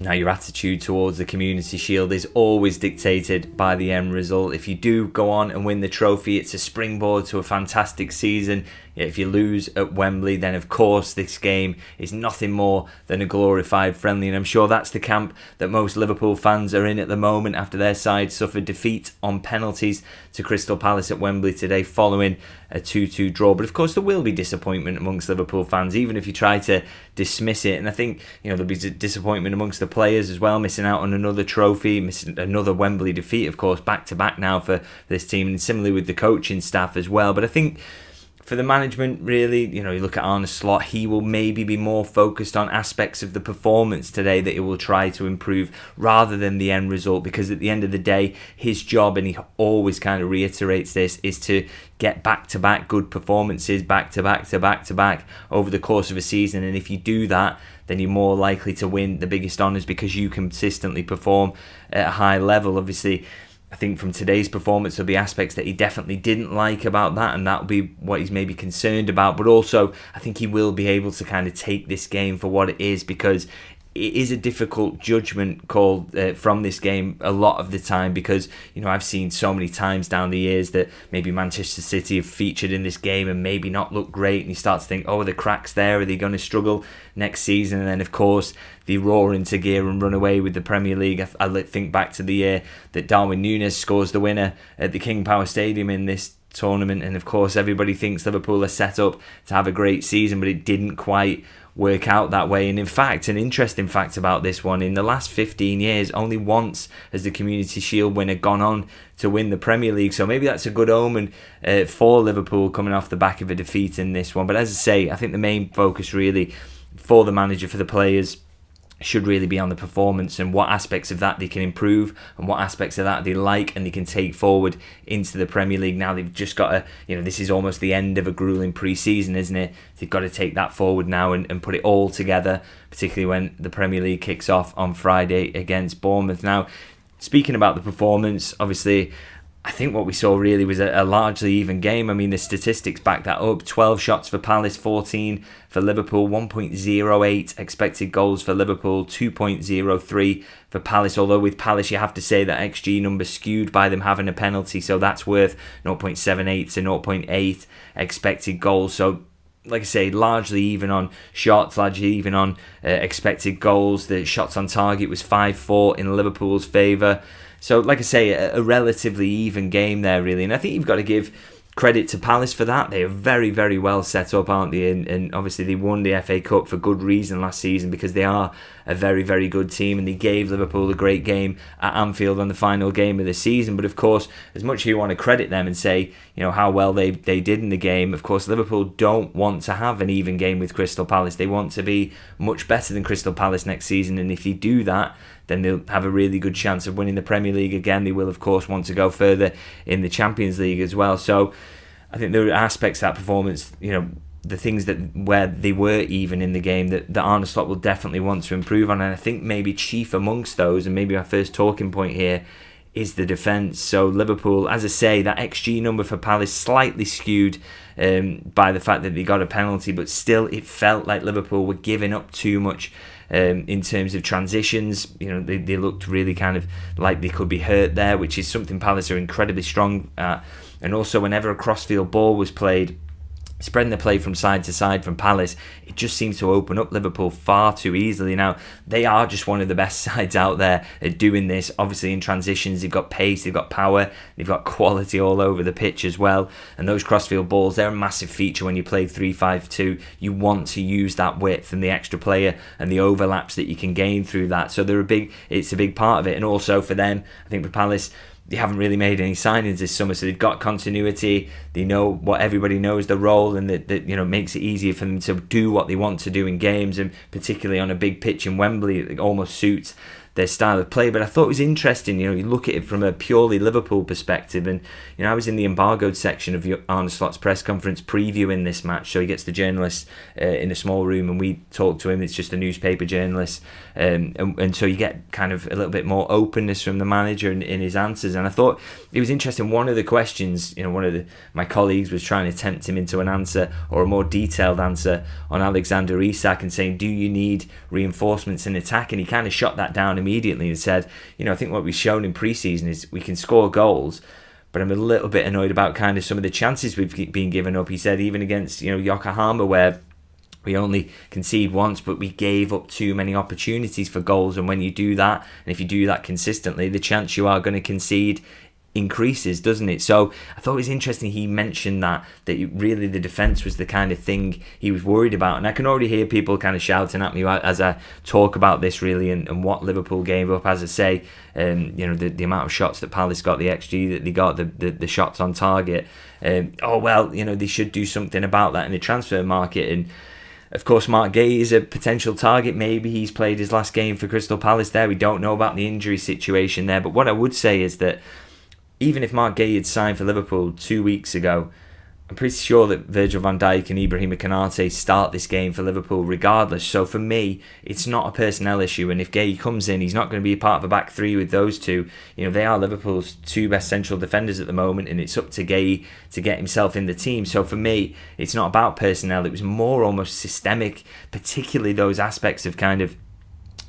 Now, your attitude towards the Community Shield is always dictated by the end result. If you do go on and win the trophy, it's a springboard to a fantastic season. If you lose at Wembley, then of course this game is nothing more than a glorified friendly. And I'm sure that's the camp that most Liverpool fans are in at the moment after their side suffered defeat on penalties to Crystal Palace at Wembley today following a 2-2 draw. But of course there will be disappointment amongst Liverpool fans, even if you try to dismiss it. And I think there'll be disappointment amongst the players as well, missing out on another trophy, missing another Wembley defeat, of course, back to back now for this team, and similarly with the coaching staff as well. But I think for the management, really, you look at Arne Slot, he will maybe be more focused on aspects of the performance today that he will try to improve rather than the end result, because at the end of the day, his job, and he always kind of reiterates this, is to get back-to-back good performances, back-to-back over the course of a season. And if you do that, then you're more likely to win the biggest honours because you consistently perform at a high level. Obviously, I think from today's performance, there'll be aspects that he definitely didn't like about that, and that'll be what he's maybe concerned about. But also, I think he will be able to kind of take this game for what it is, because it is a difficult judgment call from this game a lot of the time, because I've seen so many times down the years that maybe Manchester City have featured in this game and maybe not looked great, and you start to think, oh, are the cracks there? Are they going to struggle next season? And then of course they roar into gear and run away with the Premier League. I think back to the year that Darwin Núñez scores the winner at the King Power Stadium in this tournament, and of course everybody thinks Liverpool are set up to have a great season, but it didn't quite work out that way. And in fact, an interesting fact about this one, in the last 15 years, only once has the Community Shield winner gone on to win the Premier League. So maybe that's a good omen for Liverpool coming off the back of a defeat in this one. But as I say, I think the main focus really for the manager, for the players, should really be on the performance and what aspects of that they can improve and what aspects of that they like and they can take forward into the Premier League. Now they've just got to, this is almost the end of a grueling pre-season, isn't it? They've got to take that forward now and put it all together, particularly when the Premier League kicks off on Friday against Bournemouth. Now, speaking about the performance, obviously, I think what we saw really was a largely even game. I mean, the statistics back that up. 12 shots for Palace, 14 for Liverpool, 1.08 expected goals for Liverpool, 2.03 for Palace. Although with Palace, you have to say that XG number skewed by them having a penalty, so that's worth 0.78 to 0.8 expected goals. So, like I say, largely even on shots, largely even on expected goals. The shots on target was 5-4 in Liverpool's favour. So, like I say, a relatively even game there, really. And I think you've got to give credit to Palace for that. They are very, very well set up, aren't they? And obviously they won the FA Cup for good reason last season, because they are a very, very good team, and they gave Liverpool a great game at Anfield on the final game of the season. But of course, as much as you want to credit them and say, how well they did in the game, of course, Liverpool don't want to have an even game with Crystal Palace. They want to be much better than Crystal Palace next season, and if they do that, then they'll have a really good chance of winning the Premier League again. They will, of course, want to go further in the Champions League as well. So I think there are aspects of that performance, the things that where they were even in the game that Arne Slot will definitely want to improve on. And I think maybe chief amongst those, and maybe our first talking point here, is the defence. So Liverpool, as I say, that XG number for Palace slightly skewed by the fact that they got a penalty, but still it felt like Liverpool were giving up too much in terms of transitions. They looked really kind of like they could be hurt there, which is something Palace are incredibly strong at. And also, whenever a crossfield ball was played, spreading the play from side to side from Palace, it just seems to open up Liverpool far too easily. Now, they are just one of the best sides out there at doing this. Obviously, in transitions, they've got pace, they've got power, they've got quality all over the pitch as well. And those crossfield balls, they're a massive feature when you play 3-5-2. You want to use that width and the extra player and the overlaps that you can gain through that. So it's a big part of it. And also for them, I think for Palace, they haven't really made any signings this summer, so they've got continuity. They know what everybody knows the role, and that makes it easier for them to do what they want to do in games, and particularly on a big pitch in Wembley, it almost suits their style of play. But I thought it was interesting, you look at it from a purely Liverpool perspective, and I was in the embargoed section of Arne Slot's press conference previewing this match, so he gets the journalists in a small room and we talk to him. It's just a newspaper journalist, and so you get kind of a little bit more openness from the manager in his answers. And I thought it was interesting. One of the questions, one of my colleagues was trying to tempt him into an answer, or a more detailed answer, on Alexander Isak, and saying, do you need reinforcements in attack? And he kind of shot that down immediately and said, I think what we've shown in pre-season is we can score goals, but I'm a little bit annoyed about kind of some of the chances we've been given up. He said even against Yokohama, where we only concede once, but we gave up too many opportunities for goals. And when you do that, and if you do that consistently, the chance you are going to concede increases, doesn't it? So I thought it was interesting he mentioned that really the defence was the kind of thing he was worried about. And I can already hear people kind of shouting at me as I talk about this, really, and what Liverpool gave up. As I say, the amount of shots that Palace got, the XG that they got, the shots on target. They should do something about that in the transfer market. And of course, Mark Gay is a potential target. Maybe he's played his last game for Crystal Palace there. We don't know about the injury situation there. But what I would say is that even if Mark Gay had signed for Liverpool 2 weeks ago, I'm pretty sure that Virgil van Dijk and Ibrahima Konate start this game for Liverpool regardless. So for me, it's not a personnel issue. And if Gay comes in, he's not going to be a part of a back three with those two. They are Liverpool's two best central defenders at the moment, and it's up to Gay to get himself in the team. So for me, it's not about personnel. It was more almost systemic, particularly those aspects of kind of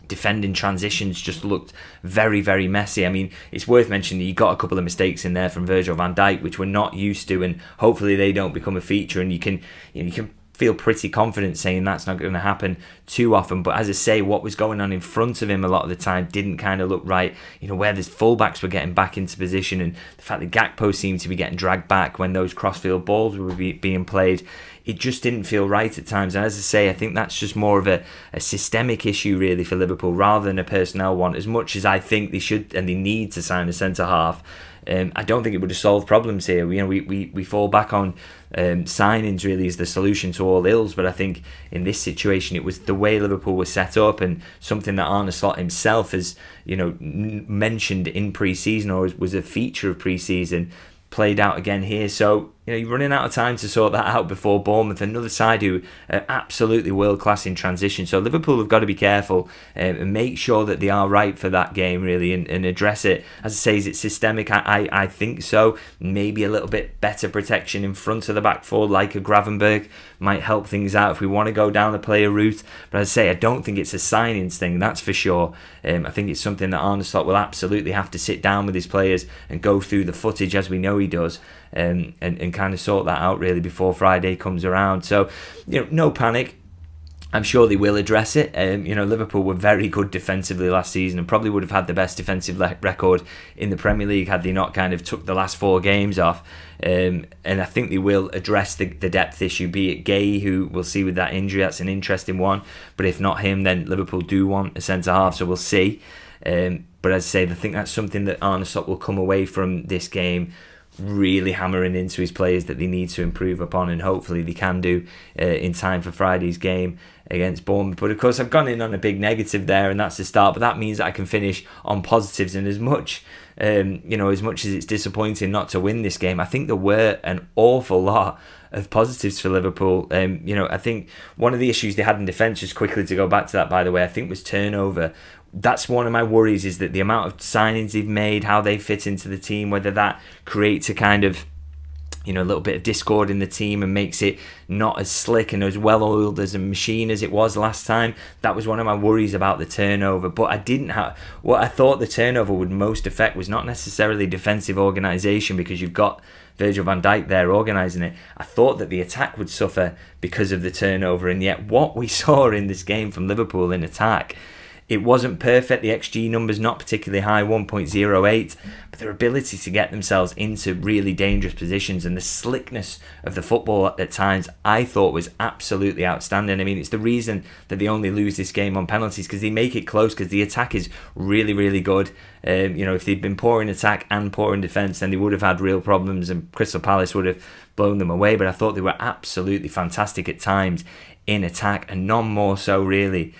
defending transitions just looked very, very messy. I mean, it's worth mentioning that you got a couple of mistakes in there from Virgil van Dijk, which we're not used to, and hopefully they don't become a feature. And you can feel pretty confident saying that's not going to happen too often. But as I say, what was going on in front of him a lot of the time didn't kind of look right. Where the fullbacks were getting back into position, and the fact that Gakpo seemed to be getting dragged back when those crossfield balls were being played, it just didn't feel right at times. And as I say, I think that's just more of a systemic issue really for Liverpool rather than a personnel one. As much as I think they should and they need to sign a centre-half, I don't think it would have solved problems here. We fall back on signings really as the solution to all ills, but I think in this situation it was the way Liverpool was set up, and something that Arne Slot himself has mentioned in pre-season, or was a feature of pre-season, played out again here. So you're running out of time to sort that out before Bournemouth, another side who are absolutely world class in transition. So Liverpool have got to be careful and make sure that they are right for that game really, and address it. As I say, is it systemic? I think so. Maybe a little bit better protection in front of the back four, like a Gravenberg, might help things out if we want to go down the player route. But as I say, I don't think it's a signings thing, that's for sure. I think it's something that Arne Slot will absolutely have to sit down with his players and go through the footage, as we know he does, and kind of sort that out really before Friday comes around. So no panic. I'm sure they will address it. Liverpool were very good defensively last season and probably would have had the best defensive record in the Premier League had they not kind of took the last 4 games off. And I think they will address the depth issue, be it Gay, who we'll see with that injury. That's an interesting one. But if not him, then Liverpool do want a centre-half, so we'll see. But as I say, I think that's something that Arne Slot will come away from this game really hammering into his players that they need to improve upon, and hopefully they can do in time for Friday's game against Bournemouth. But of course I've gone in on a big negative there, and that's the start, but that means that I can finish on positives. And as much as much as it's disappointing not to win this game, I think there were an awful lot of positives for Liverpool. I think one of the issues they had in defence, just quickly to go back to that by the way, I think was turnover. That's one of my worries, is that the amount of signings they've made, how they fit into the team, whether that creates a kind of a little bit of discord in the team and makes it not as slick and as well-oiled as a machine as it was last time. That was one of my worries about the turnover. But what I thought the turnover would most affect was not necessarily defensive organisation, because you've got Virgil van Dijk there organising it. I thought that the attack would suffer because of the turnover, and yet what we saw in this game from Liverpool in attack, it wasn't perfect. The XG number's not particularly high, 1.08, but their ability to get themselves into really dangerous positions and the slickness of the football at times, I thought was absolutely outstanding. I mean, it's the reason that they only lose this game on penalties, because they make it close, because the attack is really, really good. If they'd been poor in attack and poor in defence, then they would have had real problems and Crystal Palace would have blown them away. But I thought they were absolutely fantastic at times in attack, and none more so really.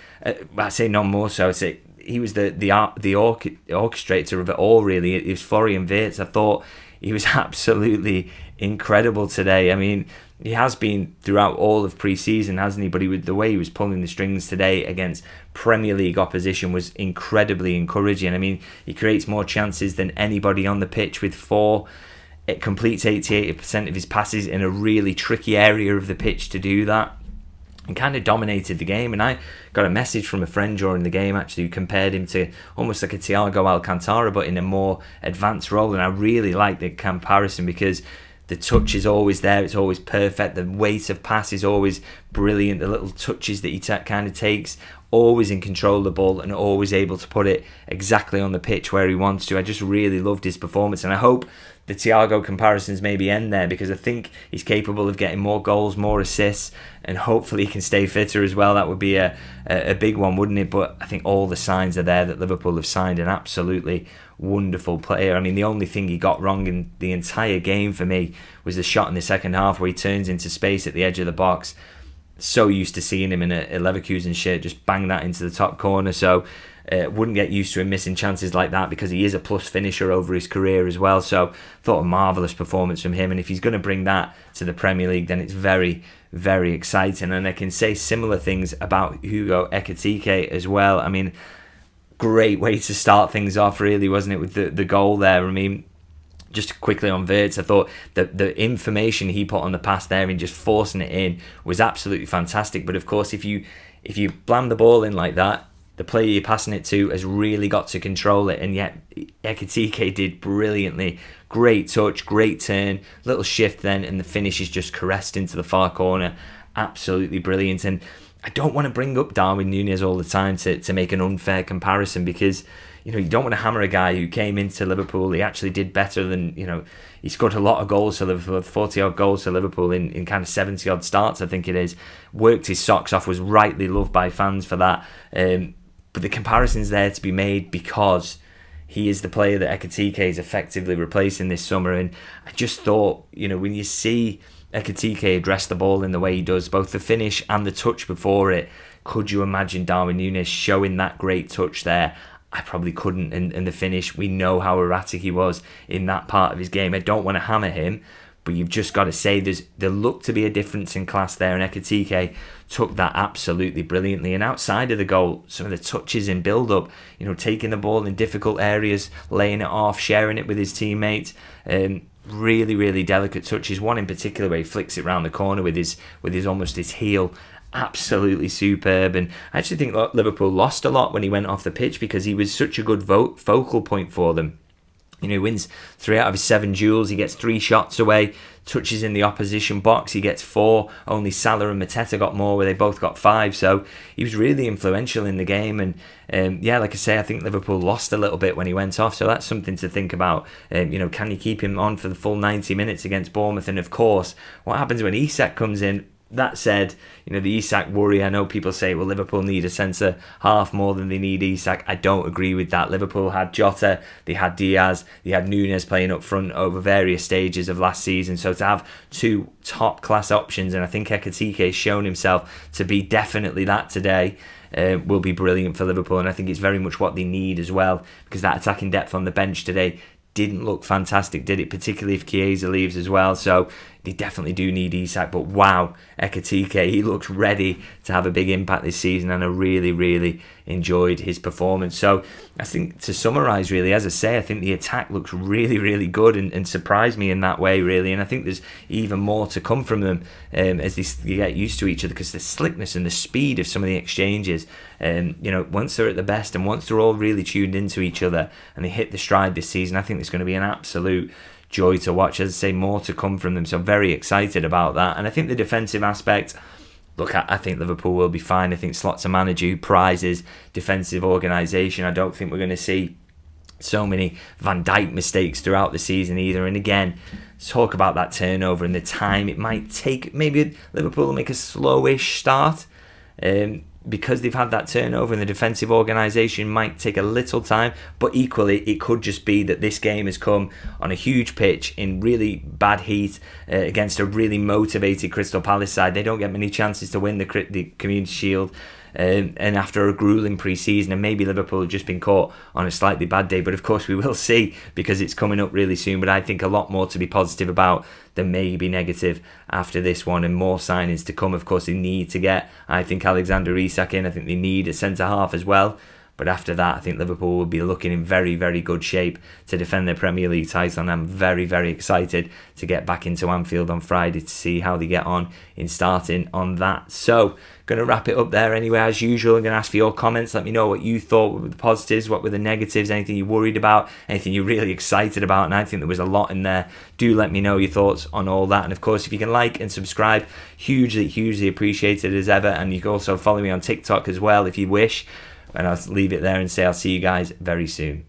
I say none more so, I say he was the orchestrator of it all, really. It was Florian Wirtz. I thought he was absolutely incredible today. I mean, he has been throughout all of pre-season, hasn't he? But the way he was pulling the strings today against Premier League opposition was incredibly encouraging. I mean, he creates more chances than anybody on the pitch with 4. It completes 88% of his passes in a really tricky area of the pitch to do that, and kind of dominated the game. And I got a message from a friend during the game, actually, who compared him to almost like a Thiago Alcantara, but in a more advanced role. And I really like the comparison, because the touch is always there. It's always perfect. The weight of pass is always brilliant. The little touches that he kind of takes, always in control of the ball and always able to put it exactly on the pitch where he wants to. I just really loved his performance, and I hope the Thiago comparisons maybe end there, because I think he's capable of getting more goals, more assists, and hopefully he can stay fitter as well. That would be a big one, wouldn't it? But I think all the signs are there that Liverpool have signed an absolutely wonderful player. I mean, the only thing he got wrong in the entire game for me was the shot in the second half where he turns into space at the edge of the box. So used to seeing him in a Leverkusen shirt just bang that into the top corner. So wouldn't get used to him missing chances like that, because he is a plus finisher over his career as well. So thought a marvellous performance from him, and if he's going to bring that to the Premier League, then it's very, very exciting. And I can say similar things about Hugo Ekitike as well. I mean, great way to start things off, really, wasn't it, with the goal there? I mean, just quickly on Wirtz, I thought the information he put on the pass there and just forcing it in was absolutely fantastic. But of course, if you blam the ball in like that, the player you're passing it to has really got to control it, and yet Ekitike did brilliantly. Great touch, great turn, little shift then, and the finish is just caressed into the far corner. Absolutely brilliant. And I don't want to bring up Darwin Núñez all the time to make an unfair comparison, because you don't want to hammer a guy who came into Liverpool. He actually did better than, he scored a lot of goals for Liverpool, 40 odd goals for Liverpool in kind of 70 odd starts, I think it is. Worked his socks off, was rightly loved by fans for that. But the comparison's there to be made, because he is the player that Ekitike is effectively replacing this summer. And I just thought, when you see Ekitike address the ball in the way he does, both the finish and the touch before it, could you imagine Darwin Núñez showing that great touch there? I probably couldn't. And the finish, we know how erratic he was in that part of his game. I don't want to hammer him, but you've just got to say there looked to be a difference in class there, and Ekitike took that absolutely brilliantly. And outside of the goal, some of the touches in build-up, taking the ball in difficult areas, laying it off, sharing it with his teammates, really, really delicate touches. One in particular where he flicks it round the corner with his almost his heel. Absolutely superb. And I actually think Liverpool lost a lot when he went off the pitch, because he was such a good focal point for them. He wins 3 out of his 7 duels. He gets 3 shots away, touches in the opposition box. He gets 4. Only Salah and Mateta got more, where they both got 5. So he was really influential in the game. And like I say, I think Liverpool lost a little bit when he went off. So that's something to think about. Can you keep him on for the full 90 minutes against Bournemouth? And of course, what happens when Isak comes in? That said, the Isak worry, I know people say, well, Liverpool need a centre half more than they need Isak. I don't agree with that. Liverpool had Jota, they had Diaz, they had Núñez playing up front over various stages of last season. So to have 2 top-class options, and I think Ekitike has shown himself to be definitely that today, will be brilliant for Liverpool. And I think it's very much what they need as well, because that attacking depth on the bench today didn't look fantastic, did it? Particularly if Chiesa leaves as well. So they definitely do need Isak. But wow, Ekitike, he looks ready to have a big impact this season, and I really, really enjoyed his performance. So I think, to summarise really, as I say, I think the attack looks really, really good and surprised me in that way, really. And I think there's even more to come from them as they get used to each other, because the slickness and the speed of some of the exchanges, once they're at the best and once they're all really tuned into each other and they hit the stride this season, I think there's going to be an absolute joy to watch. As I say, more to come from them, so I'm very excited about that. And I think the defensive aspect, look, I think Liverpool will be fine. I think Slot's a manager who prizes defensive organisation. I don't think we're going to see so many Van Dijk mistakes throughout the season either. And again, talk about that turnover and the time it might take. Maybe Liverpool will make a slowish start, because they've had that turnover, and the defensive organisation might take a little time. But equally, it could just be that this game has come on a huge pitch in really bad heat against a really motivated Crystal Palace side. They don't get many chances to win the Community Shield. and after a grueling pre-season, and maybe Liverpool have just been caught on a slightly bad day, but of course we will see because it's coming up really soon. But I think a lot more to be positive about than maybe negative after this one, and more signings to come. Of course they need to get, I think, Alexander Isak in. I think they need a centre-half as well. But after that, I think Liverpool will be looking in very, very good shape to defend their Premier League title. And I'm very, very excited to get back into Anfield on Friday to see how they get on in starting on that. So, going to wrap it up there anyway. As usual, I'm going to ask for your comments. Let me know what you thought were the positives, what were the negatives, anything you're worried about, anything you're really excited about. And I think there was a lot in there. Do let me know your thoughts on all that. And of course, if you can like and subscribe, hugely, hugely appreciated as ever. And you can also follow me on TikTok as well if you wish. And I'll leave it there and say I'll see you guys very soon.